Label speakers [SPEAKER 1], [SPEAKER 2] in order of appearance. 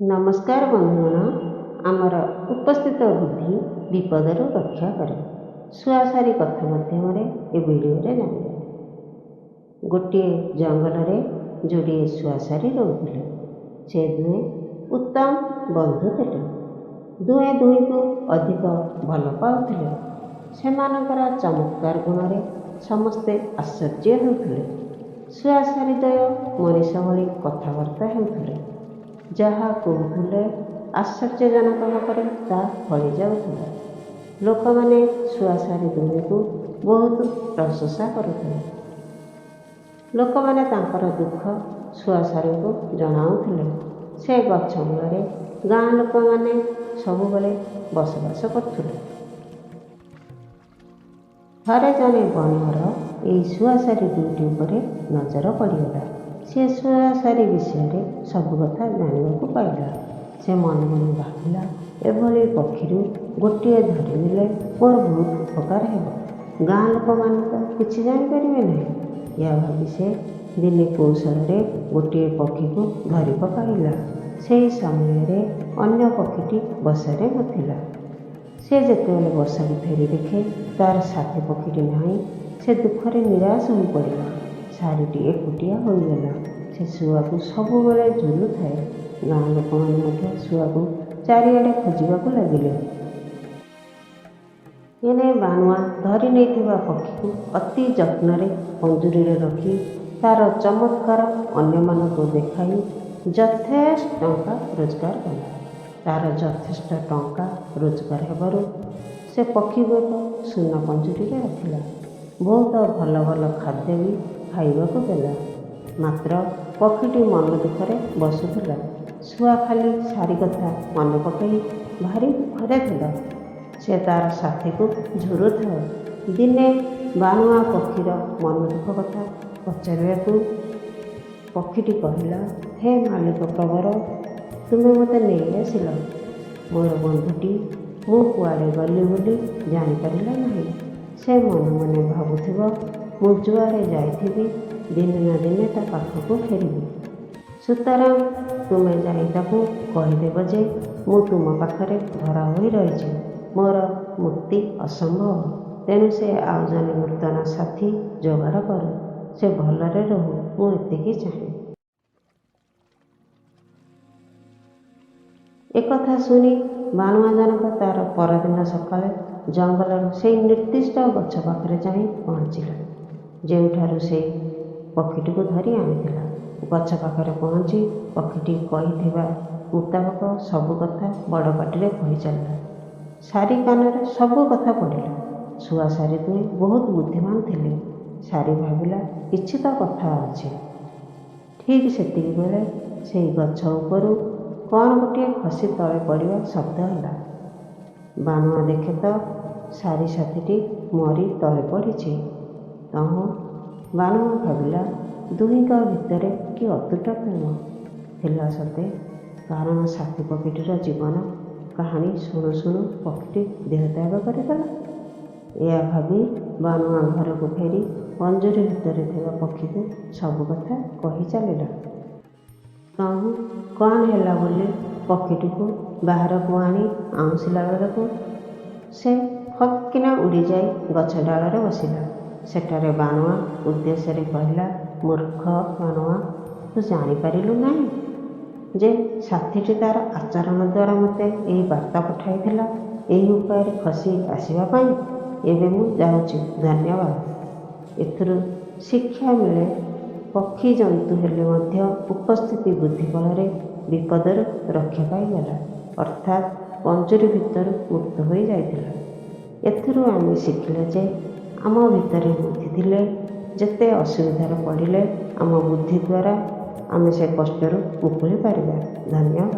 [SPEAKER 1] ନମସ୍କାର ବନ୍ଧୁଗଣ, ଆମର ଉପସ୍ଥିତ ବୁଦ୍ଧି ବିପଦରୁ ରକ୍ଷା କରେ। ଶୁଆସାରି କଥା ମାଧ୍ୟମରେ ଏ ଭିଡ଼ିଓରେ ଜାଣିବା। ଗୋଟିଏ ଜଙ୍ଗଲରେ ଯୋଡ଼ିଏ ଶୁଆସାରି ରହୁଥିଲେ। ସେ ଦୁହେଁ ଉତ୍ତମ ବନ୍ଧୁ ଥିଲେ। ଦୁହେଁ ଦୁହିଁଙ୍କୁ ଅଧିକ ଭଲ ପାଉଥିଲେ। ସେମାନଙ୍କର ଚମତ୍କାର ଗୁଣରେ ସମସ୍ତେ ଆଶ୍ଚର୍ଯ୍ୟ ହେଉଥିଲେ। ଶୁଆସାରିଦ୍ୱୟ ମଣିଷ ଭଳି କଥାବାର୍ତ୍ତା ହେଉଥିଲେ। ଯାହା କହୁଥିଲେ ଆଶ୍ଚର୍ଯ୍ୟଜନକ ଭାବରେ ତାହା ଫଳି ଯାଉଥିଲା। ଲୋକମାନେ ଶୁଆସାରି ଦୁହିଁଙ୍କୁ ବହୁତ ପ୍ରଶଂସା କରୁଥିଲେ। ଲୋକମାନେ ତାଙ୍କର ଦୁଃଖ ଶୁଆସାରିଙ୍କୁ ଜଣାଉଥିଲେ। ସେ ଗଛ ମୂଳରେ ଗାଁ ଲୋକମାନେ ସବୁବେଳେ ବସବାସ କରୁଥିଲେ। ଥରେ ଜଣେ ବଣିଆର ଏହି ଶୁଆସାରି ଦୁଇଟି ଉପରେ ନଜର ପଡ଼ିଗଲା। ସେ ଶୁଆସାରି ବିଷୟରେ ସବୁ କଥା ଜାଣିବାକୁ ପାଇଲା। ସେ ମନେ ମନେ ଭାବିଲା, ଏଭଳି ପକ୍ଷୀରୁ ଗୋଟିଏ ଧରିନେଲେ ମୋର ବହୁତ ଉପକାର ହେବ। ଗାଁ ଲୋକମାନେ ତ କିଛି ଜାଣିପାରିବେ ନାହିଁ। ଏହା ଭାବି ସେ ଦିନେ କୌଶଳରେ ଗୋଟିଏ ପକ୍ଷୀକୁ ଧରି ପକାଇଲା। ସେହି ସମୟରେ ଅନ୍ୟ ପକ୍ଷୀଟି ବସାରେ ନଥିଲା। ସେ ଯେତେବେଳେ ବସାକୁ ଫେରି ଦେଖେ ତାର ସାଥୀ ପକ୍ଷୀଟି ନାହିଁ, ସେ ଦୁଃଖରେ ନିରାଶ ହୋଇପଡ଼ିଲା। ସାରିଟି ଏକୁଟିଆ ହୋଇଗଲା। ସେ ଶୁଆକୁ ସବୁବେଳେ ଝୁରୁଥାଏ। ଗାଁ ଲୋକମାନେ ମଧ୍ୟ ଶୁଆକୁ ଚାରିଆଡ଼େ ଖୋଜିବାକୁ ଲାଗିଲେ। ଏଣେ ବାଣୁଆ ଧରି ନେଇଥିବା ପକ୍ଷୀକୁ ଅତି ଯତ୍ନରେ ପଞ୍ଜୁରୀରେ ରଖି ତାର ଚମତ୍କାର ଅନ୍ୟମାନଙ୍କୁ ଦେଖାଇ ଯଥେଷ୍ଟ ଟଙ୍କା ରୋଜଗାର କଲା। ତାର ଯଥେଷ୍ଟ ଟଙ୍କା ରୋଜଗାର ହେବାରୁ ସେ ପକ୍ଷୀକୁ ଏକ ସୁନା ପଞ୍ଜୁରୀରେ ରଖିଲା। ବହୁତ ଭଲ ଭଲ ଖାଦ୍ୟ ବି ଖାଇବାକୁ ଦେଲା। ମାତ୍ର ପକ୍ଷୀଟି ମନ ଦୁଃଖରେ ବସୁଥିଲା। ଶୁଆ ଖାଲି ସାରି କଥା ମନେ ପକାଇ ଭାରି ଦୁଃଖରେ ଥିଲା। ସେ ତାର ସାଥୀକୁ ଝୁରୁଥାଏ। ଦିନେ ବାଣୁଆ ପକ୍ଷୀର ମନ ଦୁଃଖ କଥା ପଚାରିବାକୁ ପକ୍ଷୀଟି କହିଲା, ହେ ମାଲିକ ପ୍ରବର, ତୁମେ ମୋତେ ନେଇ ଆସିଲ। ମୋର ବନ୍ଧୁଟି ମୁଁ କୁଆଡ଼େ ଗଲି ବୋଲି ଜାଣିପାରିଲା ନାହିଁ। ସେ ମନେ ମନେ ଭାବୁଥିବ, ମୁଁ ଯୁଆଡ଼େ ଯାଇଥିବି ଦିନେ ନା ଦିନେ ତା ପାଖକୁ ଫେରିବି। ସୁତରାଂ ତୁମେ ଯାଇ ତାକୁ କହିଦେବ ଯେ ମୁଁ ତୁମ ପାଖରେ ଧରା ହୋଇ ରହିଛି। ମୋର ମୁକ୍ତି ଅସମ୍ଭବ। ତେଣୁ ସେ ଆଉ ଜଣେ ନୂତନ ସାଥୀ ଯୋଗାଡ଼ କରୁ। ସେ ଭଲରେ ରହୁ, ମୁଁ ଏତିକି ଚାହେଁ। ଏକଥା ଶୁଣି ବାଣୁଆ ଜଣକ ତାର ପରଦିନ ସକାଳେ ଜଙ୍ଗଲର ସେହି ନିର୍ଦ୍ଦିଷ୍ଟ ଗଛ ପାଖରେ ଯାଇ ପହଞ୍ଚିଲା, ଯେଉଁଠାରୁ ସେଇ ପକ୍ଷୀଟିକୁ ଧରି ଆଣିଥିଲା। ଗଛ ପାଖରେ ପହଞ୍ଚି ପକ୍ଷୀଟି କହିଥିବା ମୁତାବକ ସବୁ କଥା ବଡ଼ ପାଟିରେ କହି ଚାଲିଲା। ସାରି କାନରେ ସବୁ କଥା ପଡ଼ିଲା। ଶୁଆସାରି ଦୁହେଁ ବହୁତ ବୁଦ୍ଧିମାନ ଥିଲେ। ସାରି ଭାବିଲା, କିଛି ତ କଥା ଅଛି। ଠିକ୍ ସେତିକି ବେଳେ ସେହି ଗଛ ଉପରୁ କ'ଣ ଗୋଟିଏ ଖସି ତଳେ ପଡ଼ିବା ଶବ୍ଦ ହେଲା। ବାଣୁଆ ଦେଖେ ତ ସାରି ସାଥୀଟି ମରି ତଳେ ପଡ଼ିଛି। ତହୁଁ ବାଣୁଆ ଭାବିଲା, ଦୁହିଁଙ୍କ ଭିତରେ କି ଅତୁଟ ପ୍ରେମ ଥିଲା ସତେ। କାରଣ ସାଥୀ ପକ୍ଷୀଟିର ଜୀବନ କାହାଣୀ ଶୁଣୁ ଶୁଣୁ ପକ୍ଷୀଟି ଦେହତ୍ୟାଗ କରିଦେଲା। ଏହା ଭାବି ବାଣୁଆ ଘରକୁ ଫେରି ପଞ୍ଜୁରୀ ଭିତରେ ଥିବା ପକ୍ଷୀକୁ ସବୁ କଥା କହି ଚାଲିଲା। ତହୁଁ କ'ଣ ହେଲା ବୋଲି ପକ୍ଷୀଟିକୁ ବାହାରକୁ ଆଣି ଆଉଁସିଲା ବେଳକୁ ସେ ଫକ୍ କିନା ଉଡ଼ିଯାଇ ଗଛ ଡାଳରେ ବସିଲା। ସେଠାରେ ବାଣୁଆ ଉଦ୍ଦେଶ୍ୟରେ କହିଲା, ମୂର୍ଖ ବାଣୁଆ, ତୁ ଜାଣିପାରିଲୁ ନାହିଁ ଯେ ସାଥୀଟି ତାର ଆଚରଣ ଦ୍ୱାରା ମୋତେ ଏହି ବାର୍ତ୍ତା ପଠାଇଥିଲା ଏହି ଉପାୟରେ ଖସି ଆସିବା ପାଇଁ। ଏବେ ମୁଁ ଯାଉଛି, ଧନ୍ୟବାଦ। ଏଥିରୁ ଶିକ୍ଷା ମିଳେ, ପକ୍ଷୀ ଜନ୍ତୁ ହେଲେ ମଧ୍ୟ ଉପସ୍ଥିତି ବୁଦ୍ଧି ବଳରେ ବିପଦରୁ ରକ୍ଷା ପାଇଗଲା, ଅର୍ଥାତ୍ ପଞ୍ଜୁରୀ ଭିତରୁ ମୁକ୍ତ ହୋଇ ଯାଇଥିଲା। ଏଥିରୁ ଆମେ ଶିଖିଲେ ଯେ ଆମ ଭିତରେ ବୁଦ୍ଧି ଥିଲେ ଯେତେ ଅସୁବିଧାରେ ପଡ଼ିଲେ ଆମ ବୁଦ୍ଧି ଦ୍ୱାରା ଆମେ ସେ କଷ୍ଟରୁ ମୁକୁଳି ପାରିବା। ଧନ୍ୟବାଦ।